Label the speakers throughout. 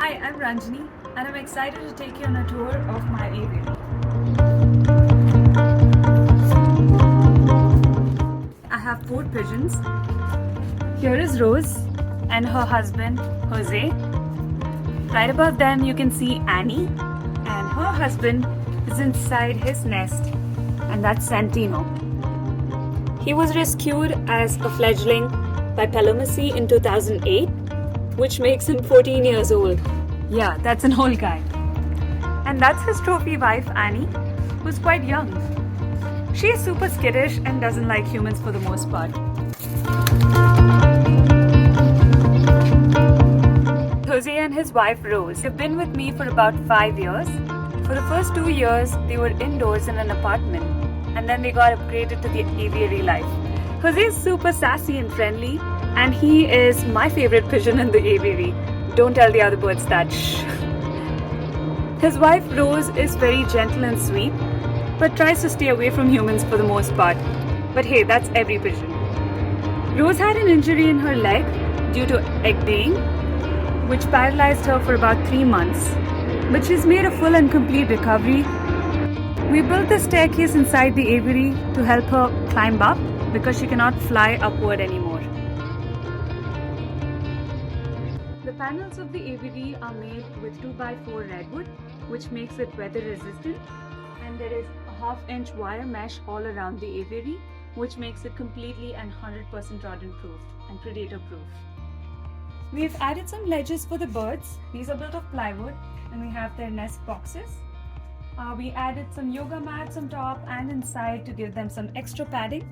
Speaker 1: Hi, I'm Ranjani and I'm excited to take you on a tour of my aviary. I have 4 pigeons. Here is Rose and her husband Jose. Right above them you can see Annie and her husband is inside his nest, and that's Santino. He was rescued as a fledgling by Palomacy in 2008, which makes him 14 years old. Yeah, that's an old guy. And that's his trophy wife, Annie, who's quite young. She is super skittish and doesn't like humans for the most part. Jose and his wife Rose have been with me for about 5 years. For the first 2 years, they were indoors in an apartment, and then they got upgraded to the aviary life. Jose is super sassy and friendly, and he is my favorite pigeon in the aviary. Don't tell the other birds that. Shh. His wife Rose is very gentle and sweet, but tries to stay away from humans for the most part. But hey, that's every pigeon. Rose had an injury in her leg due to egg laying, which paralyzed her for about 3 months. But she's made a full and complete recovery. We built the staircase inside the aviary to help her climb up because she cannot fly upward anymore. The panels of the aviary are made with 2x4 redwood, which makes it weather resistant, and there is a 1/2-inch wire mesh all around the aviary, which makes it completely and 100% rodent proof and predator proof. We've added some ledges for the birds. These are built of plywood and we have their nest boxes. We added some yoga mats on top and inside to give them some extra padding.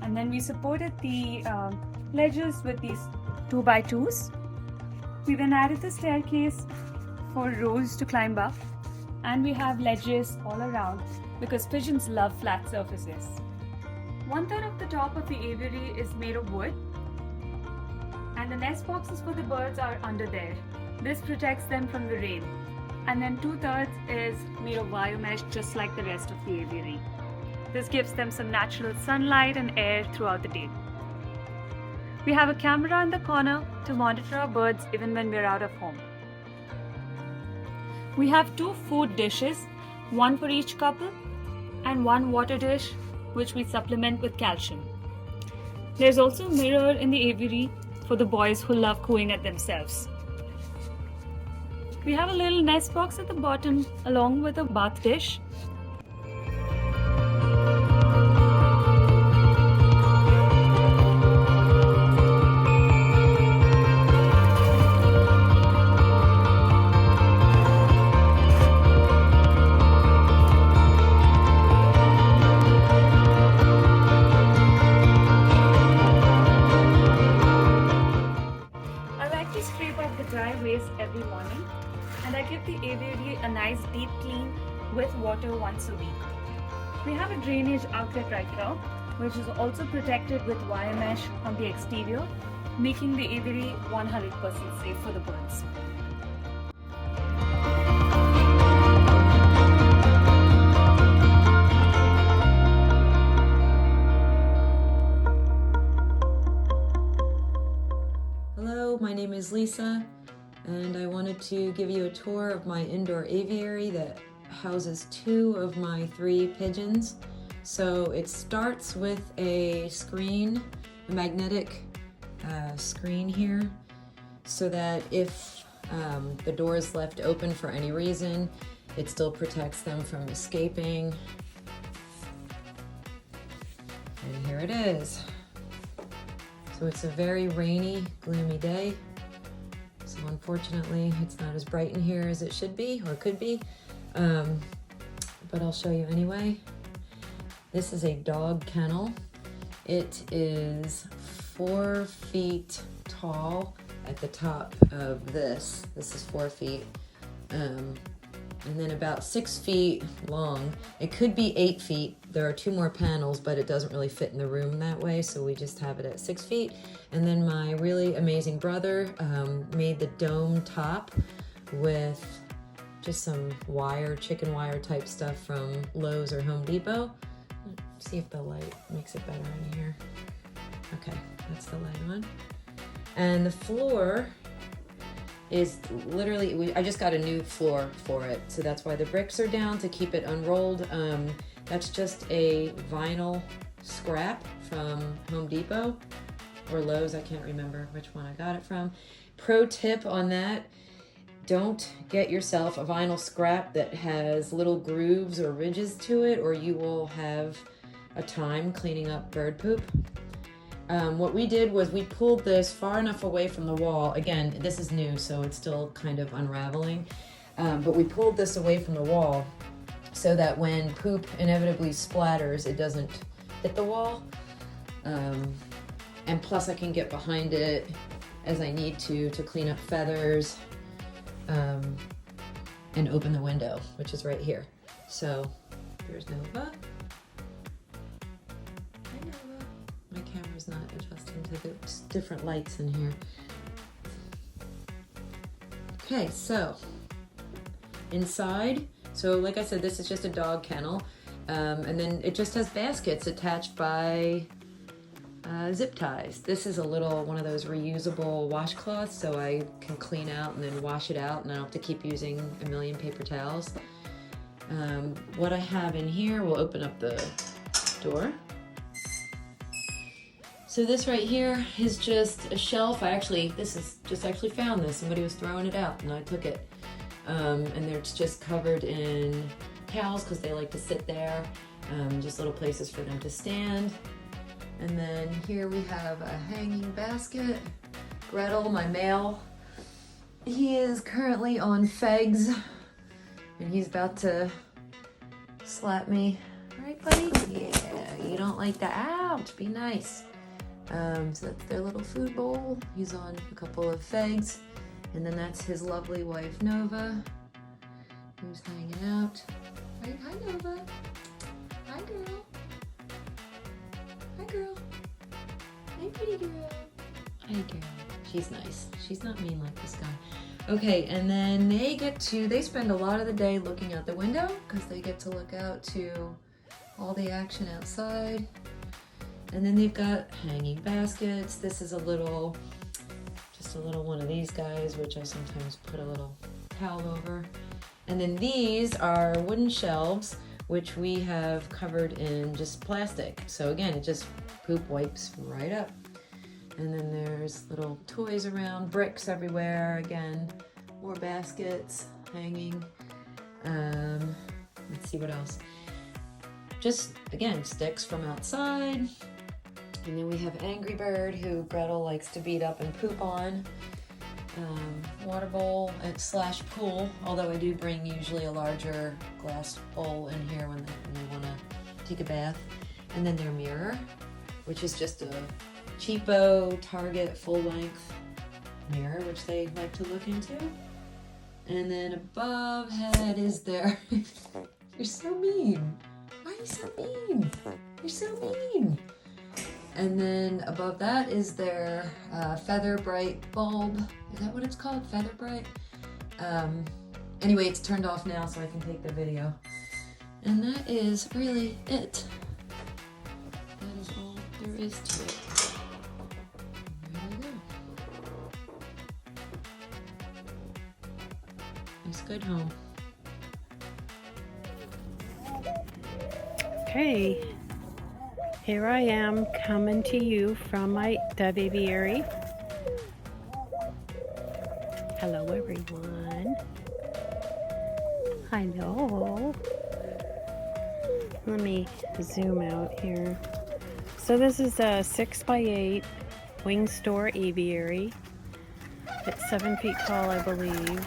Speaker 1: And then we supported the ledges with these 2x2s. We then added the staircase for Rose to climb up, and we have ledges all around because pigeons love flat surfaces. 1/3 of the top of the aviary is made of wood, and the nest boxes for the birds are under there. This protects them from the rain. And then 2/3 is made of wire mesh, just like the rest of the aviary. This gives them some natural sunlight and air throughout the day. We have a camera in the corner to monitor our birds even when we're out of home. We have 2 food dishes, one for each couple, and 1 water dish, which we supplement with calcium. There's also a mirror in the aviary for the boys who love cooing at themselves. We have a little nest box at the bottom along with a bath dish. Scrape off the dry waste every morning, and I give the aviary a nice deep clean with water once a week. We have a drainage outlet right here, which is also protected with wire mesh on the exterior, making the aviary 100% safe for the birds.
Speaker 2: Hello, my name is Lisa, and I wanted to give you a tour of my indoor aviary that houses 2 of my 3 pigeons. So it starts with a screen, a magnetic screen here, so that if the door is left open for any reason, it still protects them from escaping. And here it is. So it's a very rainy, gloomy day. So unfortunately, it's not as bright in here as it should be, or could be. But I'll show you anyway. This is a dog kennel. It is 4 feet tall at the top of this. This is 4 feet. And then about 6 feet long. It could be 8 feet. There are 2 more panels, but it doesn't really fit in the room that way, so we just have it at 6 feet. And then my really amazing brother made the dome top with just some wire, chicken wire type stuff from Lowe's or Home Depot. Let's see if the light makes it better in here. Okay, that's the light on. And the floor is literally, I just got a new floor for it, so that's why the bricks are down to keep it unrolled. That's just a vinyl scrap from Home Depot or Lowe's, I can't remember which one I got it from. Pro tip on that, don't get yourself a vinyl scrap that has little grooves or ridges to it, or you will have a time cleaning up bird poop. What we did was we pulled this far enough away from the wall. Again, this is new, so it's still kind of unraveling. But we pulled this away from the wall so that when poop inevitably splatters, it doesn't hit the wall. And plus I can get behind it as I need to clean up feathers and open the window, which is right here. So there's Nova. Hi, Nova. My camera's not adjusting to the different lights in here. Okay, so inside, so like I said, this is just a dog kennel, and then it just has baskets attached by zip ties. This is a little one of those reusable washcloths, so I can clean out and then wash it out, and I don't have to keep using a million paper towels. What I have in here, we'll open up the door. So this right here is just a shelf. This is just actually found this. Somebody was throwing it out and I took it. And it's just covered in towels because they like to sit there. Just little places for them to stand. And then here we have a hanging basket. Gretel, my male, he is currently on fegs and he's about to slap me. Right, buddy? Yeah, you don't like that. Ouch, be nice. So that's their little food bowl. He's on a couple of fegs. And then that's his lovely wife, Nova, who's hanging out. Right, hi, Nova. Hi, girl. Hi, girl. Hi, pretty girl. Hi, girl. She's nice. She's not mean like this guy. Okay, and then they spend a lot of the day looking out the window because they get to look out to all the action outside. And then they've got hanging baskets. This is just a little one of these guys, which I sometimes put a little towel over. And then these are wooden shelves, which we have covered in just plastic. So again, it just poop wipes right up. And then there's little toys around, bricks everywhere. Again, more baskets hanging. Let's see what else. Just, again, sticks from outside. And then we have Angry Bird, who Gretel likes to beat up and poop on. Water bowl / pool, although I do bring usually a larger glass bowl in here when they want to take a bath. And then their mirror, which is just a cheapo Target full-length mirror, which they like to look into. And then above head is their... You're so mean. Why are you so mean? You're so mean. And then above that is their Feather Bright bulb. Is that what it's called? Feather Bright? Anyway, it's turned off now so I can take the video. And that is really it. That is all there is to it. There you go. Nice good home.
Speaker 3: Okay. Here I am coming to you from my dove aviary. Hello everyone. Hello. Let me zoom out here. So this is a 6x8 wing store aviary. It's 7 feet tall, I believe.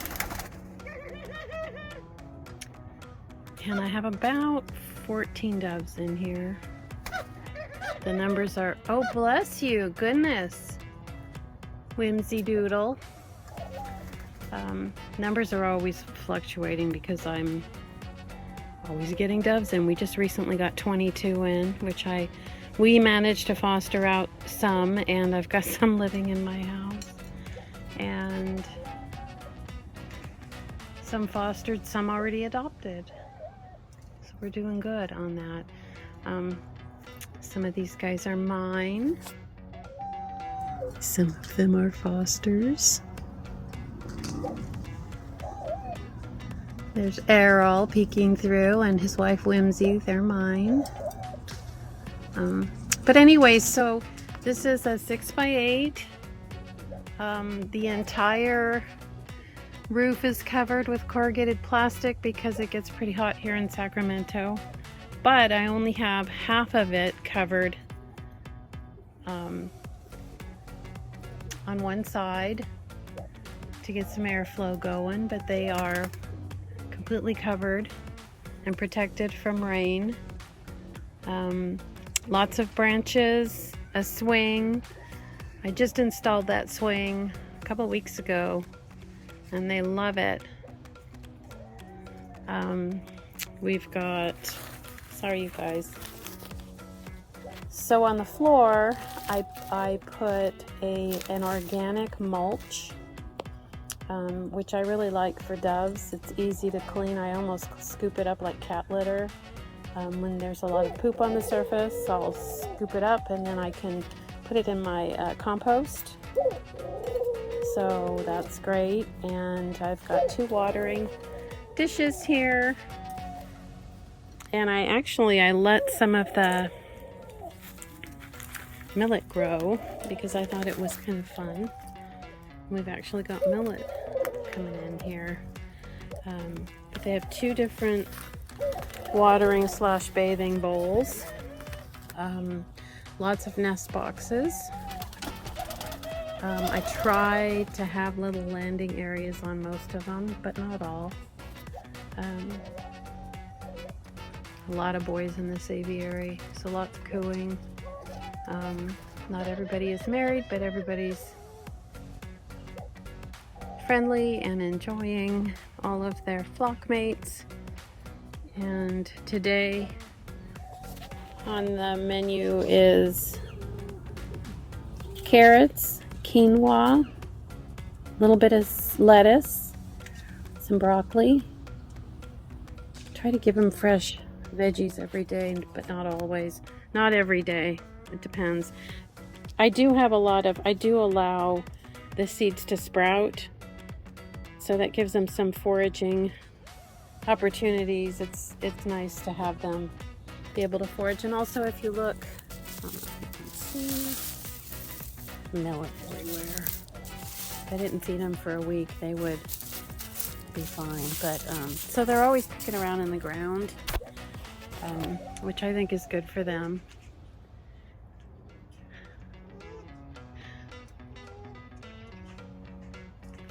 Speaker 3: And I have about 14 doves in here. The numbers are, oh bless you, goodness. Whimsy doodle. Numbers are always fluctuating because I'm always getting doves in. We just recently got 22 in, which we managed to foster out some, and I've got some living in my house. And some fostered, some already adopted. So we're doing good on that. Some of these guys are mine. Some of them are fosters. There's Errol peeking through and his wife Whimsy, they're mine. But anyway, so this is a 6x8. The entire roof is covered with corrugated plastic because it gets pretty hot here in Sacramento. But I only have half of it covered on one side to get some airflow going, but they are completely covered and protected from rain. Lots of branches, a swing. I just installed that swing a couple weeks ago and they love it. We've got, sorry you guys. So on the floor, I put an organic mulch, which I really like for doves. It's easy to clean. I almost scoop it up like cat litter. When there's a lot of poop on the surface, I'll scoop it up and then I can put it in my compost. So that's great. And I've got 2 watering dishes here. And I let some of the millet grow because I thought it was kind of fun. We've actually got millet coming in here. But they have 2 different watering / bathing bowls. Lots of nest boxes. I try to have little landing areas on most of them, but not all. A lot of boys in this aviary, so lots of cooing. Not everybody is married, but everybody's friendly and enjoying all of their flock mates. And today on the menu is carrots, quinoa, a little bit of lettuce, some broccoli. Try to give them fresh veggies every day, but not always. Not every day. It depends. I do allow the seeds to sprout, so that gives them some foraging opportunities. It's nice to have them be able to forage. And also, if you look, I don't know if you can see, millet everywhere. If I didn't feed them for a week, they would be fine. But so they're always picking around in the ground, which I think is good for them.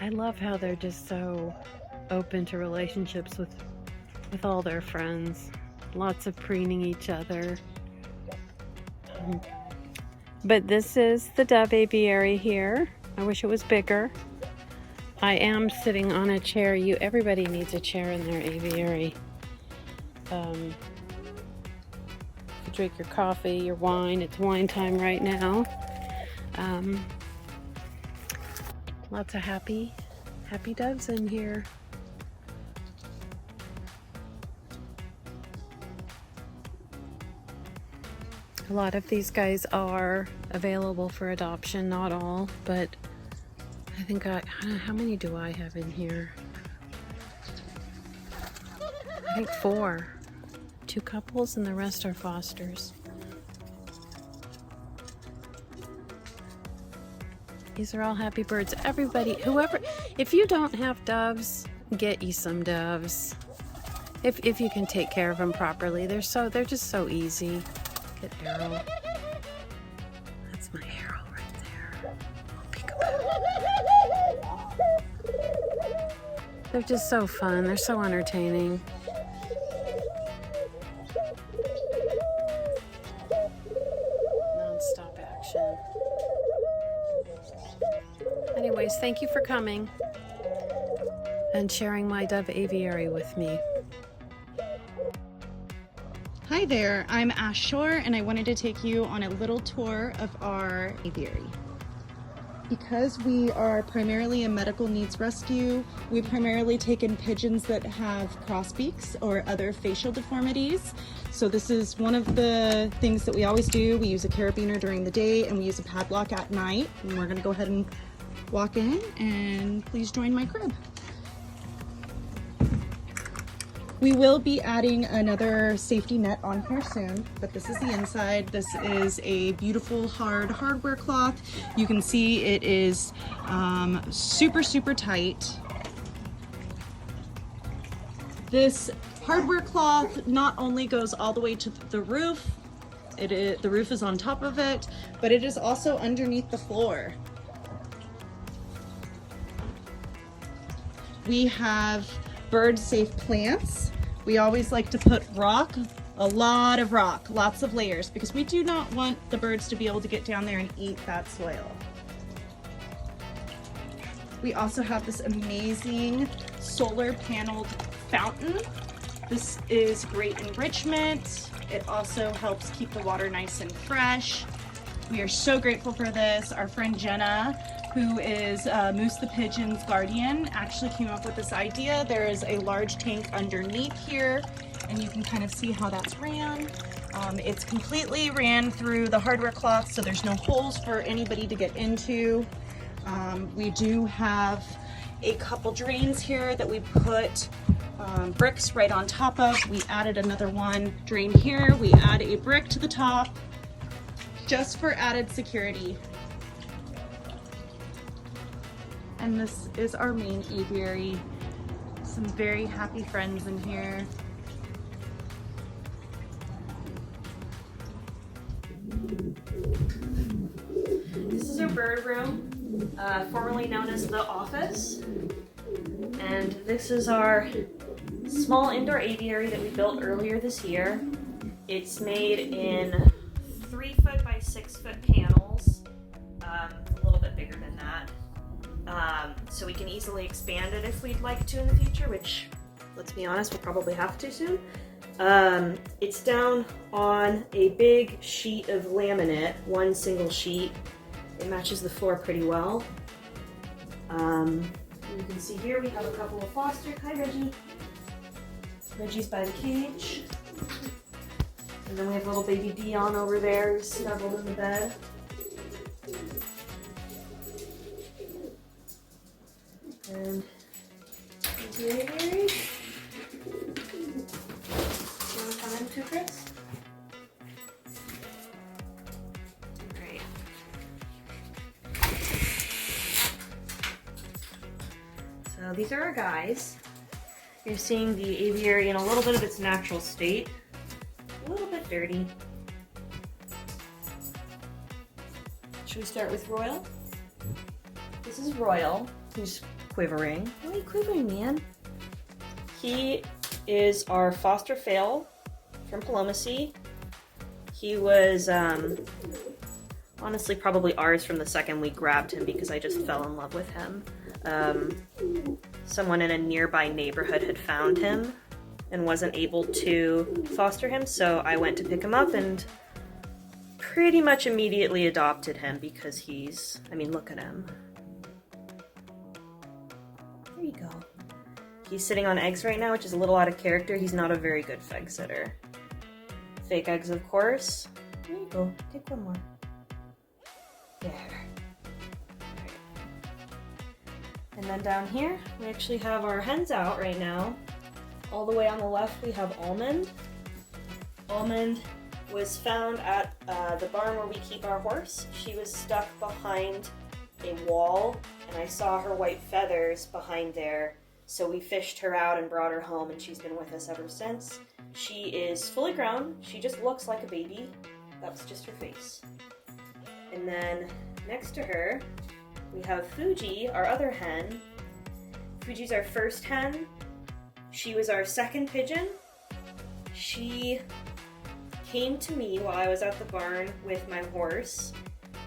Speaker 3: I love how they're just so open to relationships with all their friends. Lots of preening each other. But this is the dove aviary here. I wish it was bigger. I am sitting on a chair. Everybody needs a chair in their aviary. You drink your coffee, your wine. It's wine time right now. Lots of happy doves in here. A lot of these guys are available for adoption, not all, but I think how many do I have in here? I think 4. 2 couples and the rest are fosters. These are all happy birds. Everybody, if you don't have doves, get you some doves. If you can take care of them properly. They're just so easy. Get Errol. That's my Errol right there. Peekaboo. They're just so fun. They're so entertaining. Non-stop action. Anyways, thank you for coming and sharing my dove aviary with me.
Speaker 4: Hi there, I'm Ash Shore and I wanted to take you on a little tour of our aviary. Because we are primarily a medical needs rescue, we primarily take in pigeons that have crossbeaks or other facial deformities. So this is one of the things that we always do. We use a carabiner during the day and we use a padlock at night. And we're gonna go ahead and walk in and please join my crib. We will be adding another safety net on here soon, but this is the inside. This is a beautiful hard hardware cloth. You can see it is super, super tight. This hardware cloth not only goes all the way to the roof, the roof is on top of it, but it is also underneath the floor. We have bird safe plants. We always like to put rock, a lot of rock, lots of layers, because we do not want the birds to be able to get down there and eat that soil. We also have this amazing solar paneled fountain. This is great enrichment. It also helps keep the water nice and fresh. We are so grateful for this. Our friend Jenna, who is Moose the Pigeon's guardian, actually came up with this idea. There is a large tank underneath here, and you can kind of see how that's ran. It's completely ran through the hardware cloth, so there's no holes for anybody to get into. We do have a couple drains here that we put bricks right on top of. We added another one drain here. We add a brick to the top just for added security. And this is our main aviary. Some very happy friends in here.
Speaker 3: This is our bird room, formerly known as the office. And this is our small indoor aviary that we built earlier this year. It's made in 3-foot by 6-foot panels, a little bit bigger than that. So we can easily expand it if we'd like to in the future, which, let's be honest, we'll probably have to soon. It's down on a big sheet of laminate, one single sheet. It matches the floor pretty well. You can see here we have a couple of foster. Hi, Reggie. Reggie's by the cage. And then we have little baby Dion over there who's snuggled in the bed. And the aviary. You want to come in too, Chris? Great. So these are our guys. You're seeing the aviary in a little bit of its natural state. A little bit dirty. Should we start with Royal? This is Royal, who's quivering. Why are you quivering, man? He is our foster fail from Palomacy. He was honestly probably ours from the second we grabbed him because I just fell in love with him. Someone in a nearby neighborhood had found him and wasn't able to foster him, so I went to pick him up and pretty much immediately adopted him because he's, I mean, look at him. There you go. He's sitting on eggs right now, which is a little out of character. He's not a very good feg sitter. Fake eggs, of course. There you go. Take one more. There. And then down here, we actually have our hens out right now. All the way on the left, we have Almond. Almond was found at the barn where we keep our horse. She was stuck behind a wall, and I saw her white feathers behind there. So we fished her out and brought her home, and she's been with us ever since. She is fully grown. She just looks like a baby. That's just her face. And then next to her, we have Fuji, our other hen. Fuji's our first hen. She was our second pigeon. She came to me while I was at the barn with my horse.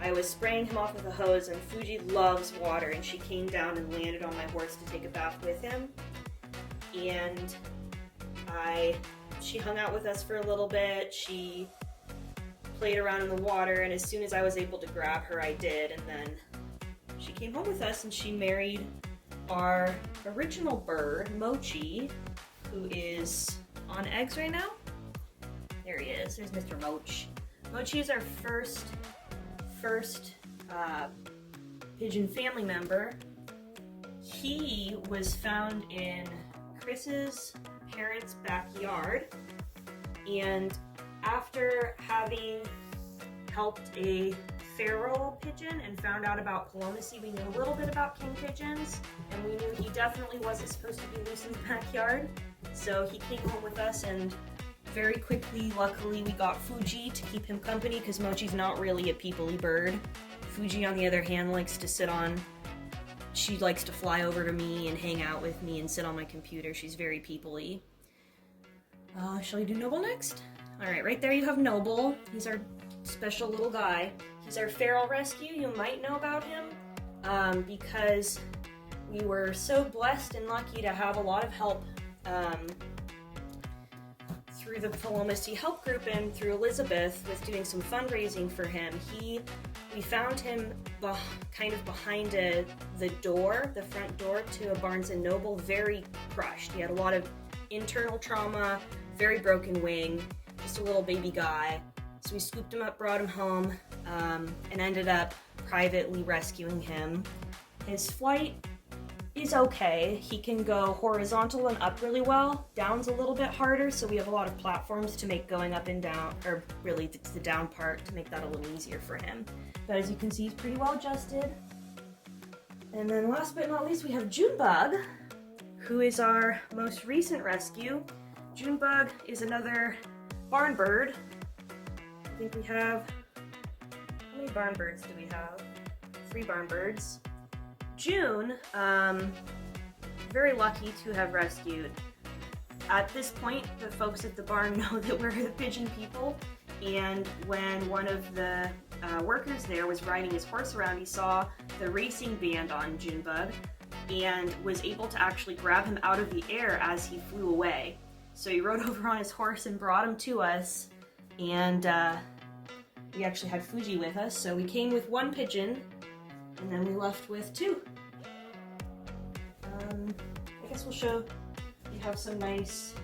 Speaker 3: I was spraying him off with a hose, and Fuji loves water, and she came down and landed on my horse to take a bath with him. And she hung out with us for a little bit. She played around in the water, and as soon as I was able to grab her, I did, and then she came home with us, and she married our original bird, Mochi, who is on eggs right now. There he is. There's Mr. Mochi. Mochi is our first pigeon family member. He was found in Chris's
Speaker 5: parents' backyard. And after having helped a feral pigeon and found out about Palomacy, we knew a little bit about king pigeons, and we knew he definitely wasn't supposed to be loose in the backyard. So he came home with us, and very quickly, luckily, we got Fuji to keep him company, because Mochi's not really a people-y bird. Fuji, on the other hand, likes to she likes to fly over to me and hang out with me and sit on my computer. She's very people-y. Shall we do Noble next? Alright, right there you have Noble. He's our special little guy. He's our feral rescue. You might know about him because we were so blessed and lucky to have a lot of help through the Palomacy help group and through Elizabeth with doing some fundraising for him. We found him kind of behind the front door to a Barnes & Noble, very crushed. He had a lot of internal trauma, very broken wing, just a little baby guy. So we scooped him up, brought him home, and ended up privately rescuing him. His flight is okay. He can go horizontal and up really well. Down's a little bit harder, so we have a lot of platforms to make going up and down, or really it's the down part, to make that a little easier for him. But as you can see, he's pretty well adjusted. And then last but not least, we have Junebug, who is our most recent rescue. Junebug is another barn bird. I think we have, how many barn birds do we have? 3 barn birds. June, very lucky to have rescued. At this point, the folks at the barn know that we're the pigeon people, and when one of the workers there was riding his horse around, he saw the racing band on Junebug and was able to actually grab him out of the air as he flew away. So he rode over on his horse and brought him to us, and we actually had Fuji with us, so we came with 1 pigeon, and then we left with 2. I guess we'll show, you have some nice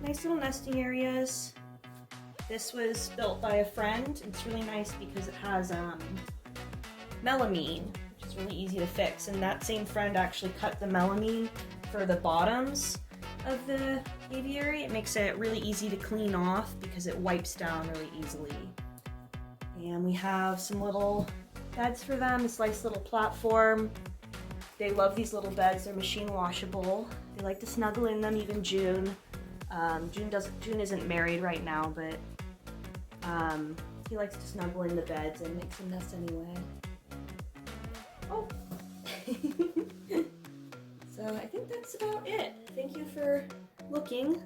Speaker 5: little nesting areas. This was built by a friend. It's really nice because it has melamine, which is really easy to fix, and that same friend actually cut the melamine for the bottoms of the aviary. It makes it really easy to clean off because it wipes down really easily. And we have some little beds for them, this nice little platform. They love these little beds. They're machine washable. They like to snuggle in them, even June. June isn't married right now, but he likes to snuggle in the beds and make some nests anyway. Oh! So I think that's about it. Thank you for looking.